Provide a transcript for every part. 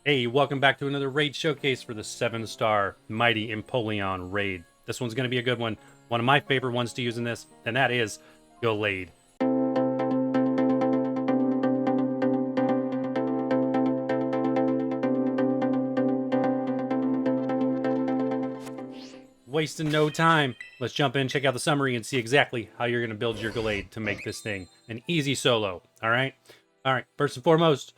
Hey, welcome back to another raid showcase for the 7-star Mighty Empoleon Raid. This one's going to be a good one. One of my favorite ones to use in this, and that is GALLADE. Wasting no time. Let's jump in, check out the summary, and see exactly how you're going to build your GALLADE to make this thing an easy solo. All right? First and foremost,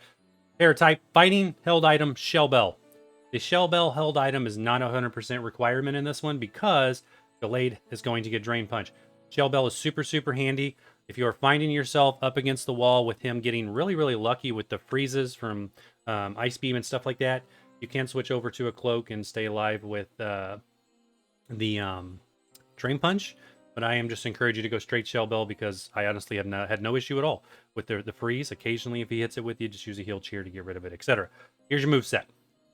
Terra type, fighting, held item, shell bell. The shell bell held item is not a 100% requirement in this one because GALLADE is going to get Drain Punch. Shell bell is super handy. If you are finding yourself up against the wall with him getting really lucky with the freezes from Ice Beam and stuff like that, you can switch over to a cloak and stay alive with the Drain Punch. But I am just encourage you to go straight shell bell because I honestly have had no issue at all with the freeze. Occasionally, if he hits it with you, just use a heal cheer to get rid of it, etc. Here's your move set.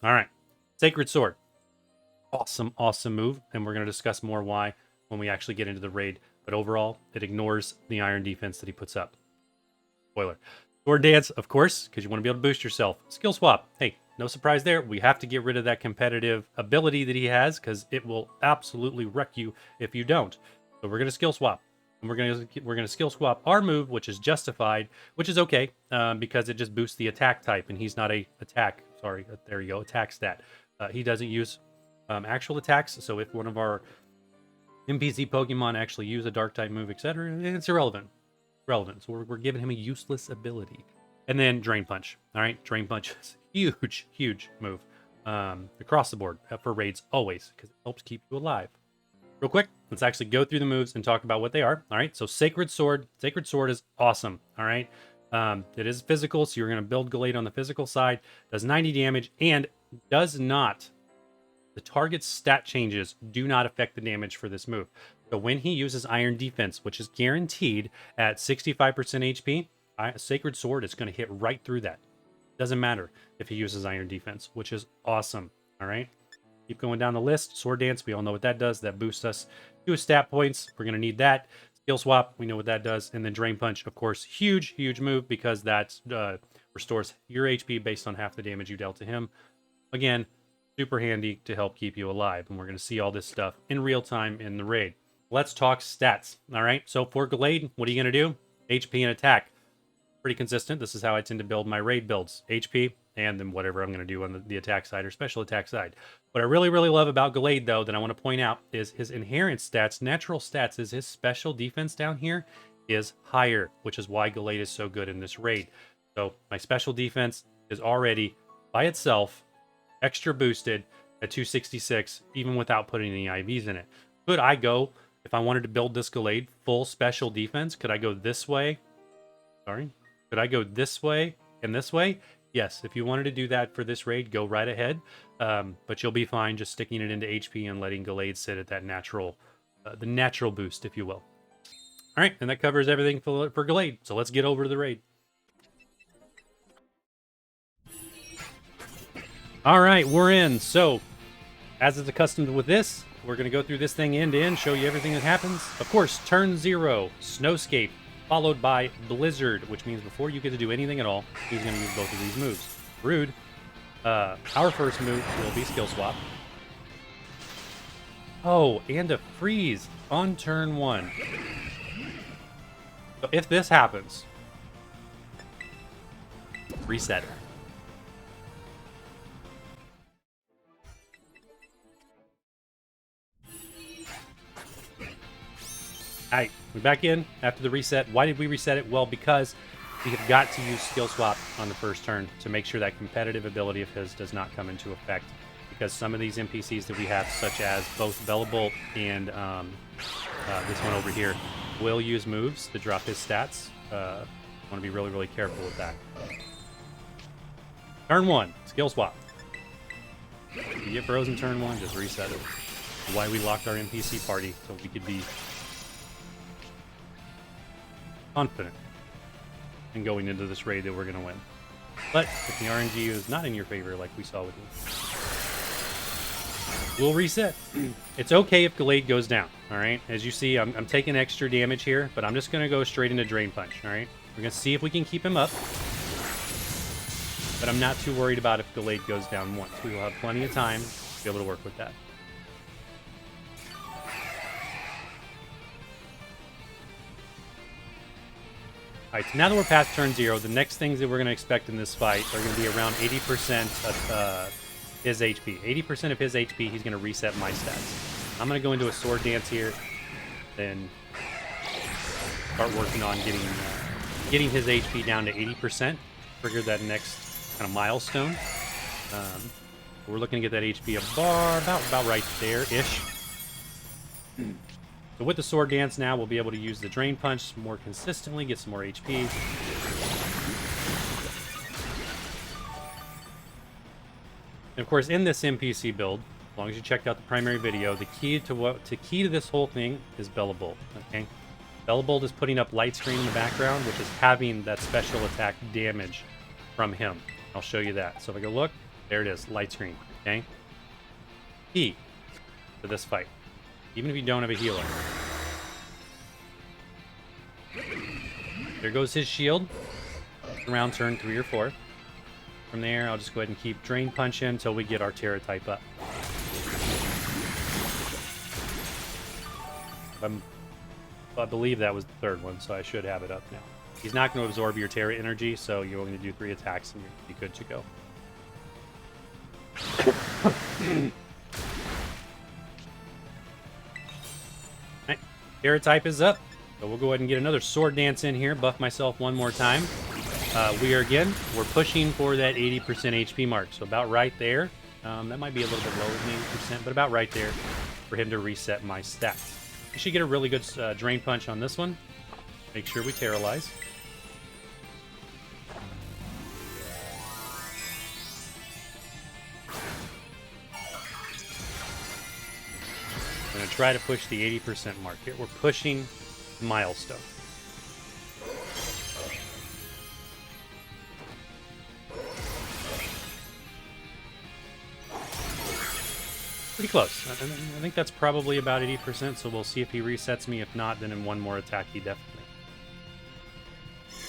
All right, Sacred Sword, awesome move, and we're going to discuss more why when we actually get into the raid. But overall, it ignores the iron defense that he puts up. Spoiler. Sword Dance, of course, because you want to be able to boost yourself. Skill Swap. Hey, no surprise there. We have to get rid of that competitive ability that he has because it will absolutely wreck you if you don't. So we're going to skill swap, and we're going to skill swap our move, which is Justified, which is okay because it just boosts the attack type, and he's not a attack. Sorry, there you go, attack stat. He doesn't use actual attacks, so if one of our NPC Pokemon actually use a dark type move, etc., it's irrelevant. So we're giving him a useless ability, and then Drain Punch. All right, Drain Punch is huge move across the board for raids always because it helps keep you alive. Real quick, let's actually go through the moves and talk about what they are. All right, so Sacred Sword. Sacred Sword is awesome. All right, it is physical, so you're going to build GALLADE on the physical side. Does 90 damage and does not. The target's stat changes do not affect the damage for this move. So when he uses Iron Defense, which is guaranteed at 65% HP, Sacred Sword is going to hit right through that. Doesn't matter if he uses Iron Defense, which is awesome. All right. Keep going down the list. Sword Dance, we all know what that does. That boosts us to his stat points. We're going to need that. Skill Swap, we know what that does. And then Drain Punch, of course, huge move because that restores your HP based on half the damage you dealt to him. Again, super handy to help keep you alive. And we're going to see all this stuff in real time in the raid. Let's talk stats. All right, so for GALLADE, what are you going to do? HP and attack. Pretty consistent. This is how I tend to build my raid builds. HP, and then whatever I'm going to do on the attack side or special attack side. What I really love about GALLADE, though, that I want to point out is his inherent stats, natural stats, is his special defense down here is higher, which is why GALLADE is so good in this raid. So my special defense is already, by itself, extra boosted at 266, even without putting any IVs in it. Could I go, if I wanted to build this GALLADE full special defense, could I go this way? Sorry. Could I go this way and this way? Yes, if you wanted to do that for this raid, go right ahead. But you'll be fine just sticking it into HP and letting GALLADE sit at that natural, the natural boost, if you will. All right, and that covers everything for GALLADE. So let's get over to the raid. All right, we're in. So, as is accustomed with this, we're going to go through this thing end to end, show you everything that happens. Of course, turn 0, Snowscape, followed by Blizzard, which means before you get to do anything at all, he's going to use both of these moves. Rude. Our first move will be Skill Swap. Oh, and a freeze on turn 1. So if this happens, reset it. Alright, we're back in after the reset. Why did we reset it? Well, because we have got to use Skill Swap on the first turn to make sure that competitive ability of his does not come into effect. Because some of these NPCs that we have, such as both Bellbolt and this one over here, will use moves to drop his stats. Want to be really careful with that. Turn 1, Skill Swap. If you get frozen turn 1, just reset it. Why we locked our NPC party so we could be confident in going into this raid that we're going to win. But if the RNG is not in your favor, like we saw with you, we'll reset. It's okay if GALLADE goes down, all right? As you see, I'm taking extra damage here, but I'm just going to go straight into Drain Punch, all right? We're going to see if we can keep him up. but I'm not too worried about if Gallade goes down once. We will have plenty of time to be able to work with that. Alright, so now that we're past turn 0, the next things that we're going to expect in this fight are going to be around 80% of his HP. 80% of his HP, he's going to reset my stats. I'm going to go into a sword dance here, then start working on getting his HP down to 80%. Trigger that next kind of milestone. We're looking to get that HP about right there-ish. So with the sword dance now, we'll be able to use the drain punch more consistently, get some more HP. And of course, in this NPC build, as long as you checked out the primary video, the key to this whole thing is Bellabolt. Okay, Bellabolt is putting up light screen in the background, which is having that special attack damage from him. I'll show you that. So if I go look, there it is, light screen. Okay, key to this fight. Even if you don't have a healer. There goes his shield. Around turn 3 or 4. From there, I'll just go ahead and keep Drain Punch in until we get our Tera type up. I believe that was the third one, so I should have it up now. He's not going to absorb your Tera energy, so you're going to do 3 attacks and you'll be good to go. Right. Tera type is up, so we'll go ahead and get another sword dance in here, buff myself one more time. We're pushing for that 80% HP mark, so about right there. That might be a little bit lower than 80%, but about right there for him to reset my stats. We should get a really good drain punch on this one. Make sure we Terralize. I'm going to try to push the 80% mark here. We're pushing milestone. Pretty close. I think that's probably about 80%, so we'll see if he resets me. If not, then in one more attack, he definitely.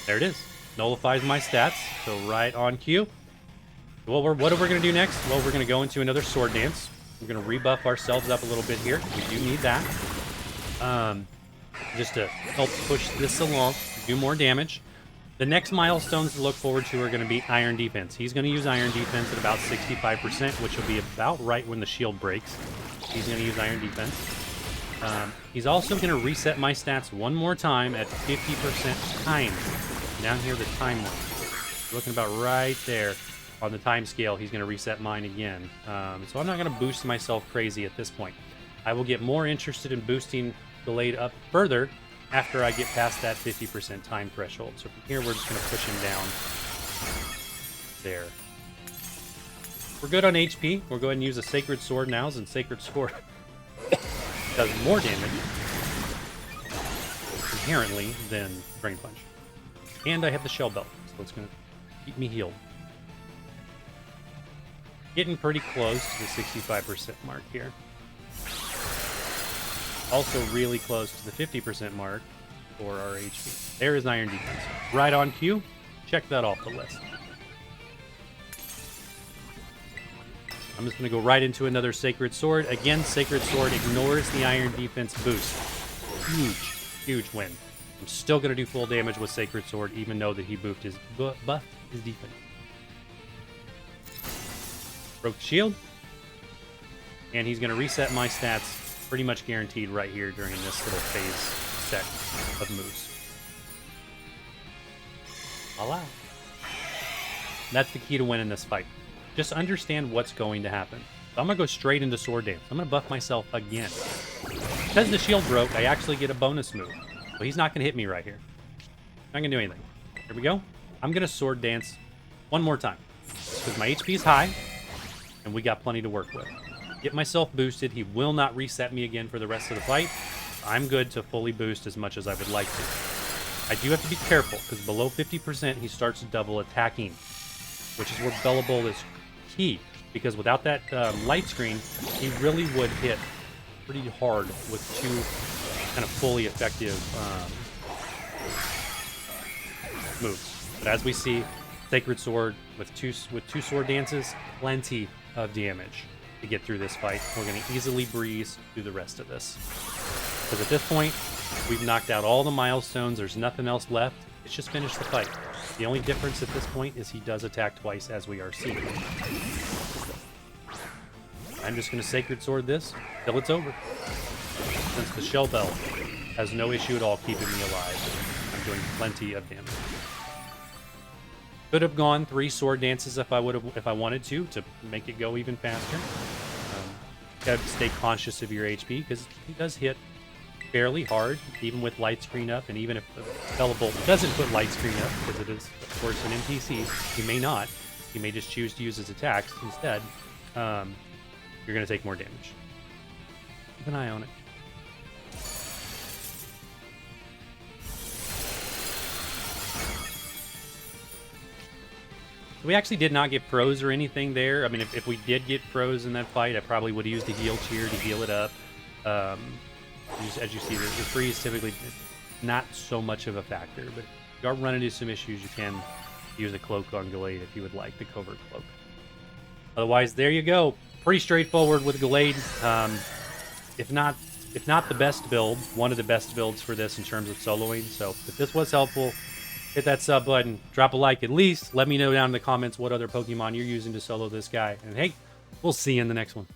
There it is. Nullifies my stats, so right on cue. Well, what are we going to do next? Well, we're going to go into another sword dance. We're going to rebuff ourselves up a little bit here. We do need that. Just to help push this along, do more damage. The next milestones to look forward to are going to be Iron Defense. He's going to use Iron Defense at about 65%, which will be about right when the shield breaks. He's going to use Iron Defense. He's also going to reset my stats one more time at 50% time. Down here, the time one. Looking about right there on the time scale, he's going to reset mine again. So I'm not going to boost myself crazy at this point. I will get more interested in boosting Gallade up further after I get past that 50% time threshold. So from here, we're just going to push him down there. We're good on HP. We'll go ahead and use a Sacred Sword now, since Sacred Sword does more damage inherently than Drain Punch. And I have the Shell Belt, so it's going to keep me healed. Getting pretty close to the 65% mark here. Also really close to the 50% mark for our HP. There is Iron Defense. Right on cue. Check that off the list. I'm just going to go right into another Sacred Sword. Again, Sacred Sword ignores the Iron Defense boost. Huge win. I'm still going to do full damage with Sacred Sword, even though that he buffed his defense. Broke the shield. And he's going to reset my stats pretty much guaranteed right here during this little phase set of moves. Voila. That's the key to winning this fight. Just understand what's going to happen. So I'm going to go straight into Sword Dance. I'm going to buff myself again. Because the shield broke, I actually get a bonus move. So he's not going to hit me right here. Not going to do anything. Here we go. I'm going to Sword Dance one more time. Because my HP is high, and we got plenty to work with. Get myself boosted. He will not reset me again for the rest of the fight. I'm good to fully boost as much as I would like to. I do have to be careful, because below 50%, he starts double attacking, which is where Bellabolt is key, because without that light screen, he really would hit pretty hard with 2 kind of fully effective moves. But as we see, Sacred Sword with two sword dances, plenty of damage to get through this fight. We're going to easily breeze through the rest of this. Because at this point, we've knocked out all the milestones. There's nothing else left. It's just finished the fight. The only difference at this point is he does attack twice, as we are seeing. I'm just going to Sacred Sword this till it's over. Since the Shell Bell has no issue at all keeping me alive. I'm doing plenty of damage. Could have gone 3 sword dances if I wanted to make it go even faster. Gotta stay conscious of your HP because he does hit fairly hard, even with light screen up, and even if the Bellavolt doesn't put light screen up, because it is of course an NPC, he may not. He may just choose to use his attacks instead. You're gonna take more damage. Keep an eye on it. We actually did not get froze or anything there. I mean, if we did get froze in that fight, I probably would have used a heal cheer to heal it up. As you see, the freeze typically not so much of a factor, but if you are running into some issues, you can use a cloak on GALLADE if you would like, the covert cloak. Otherwise, there you go. Pretty straightforward with GALLADE. If not the best build, one of the best builds for this in terms of soloing. So if this was helpful, hit that sub button, drop a like at least. Let me know down in the comments what other Pokemon you're using to solo this guy. And hey, we'll see you in the next one.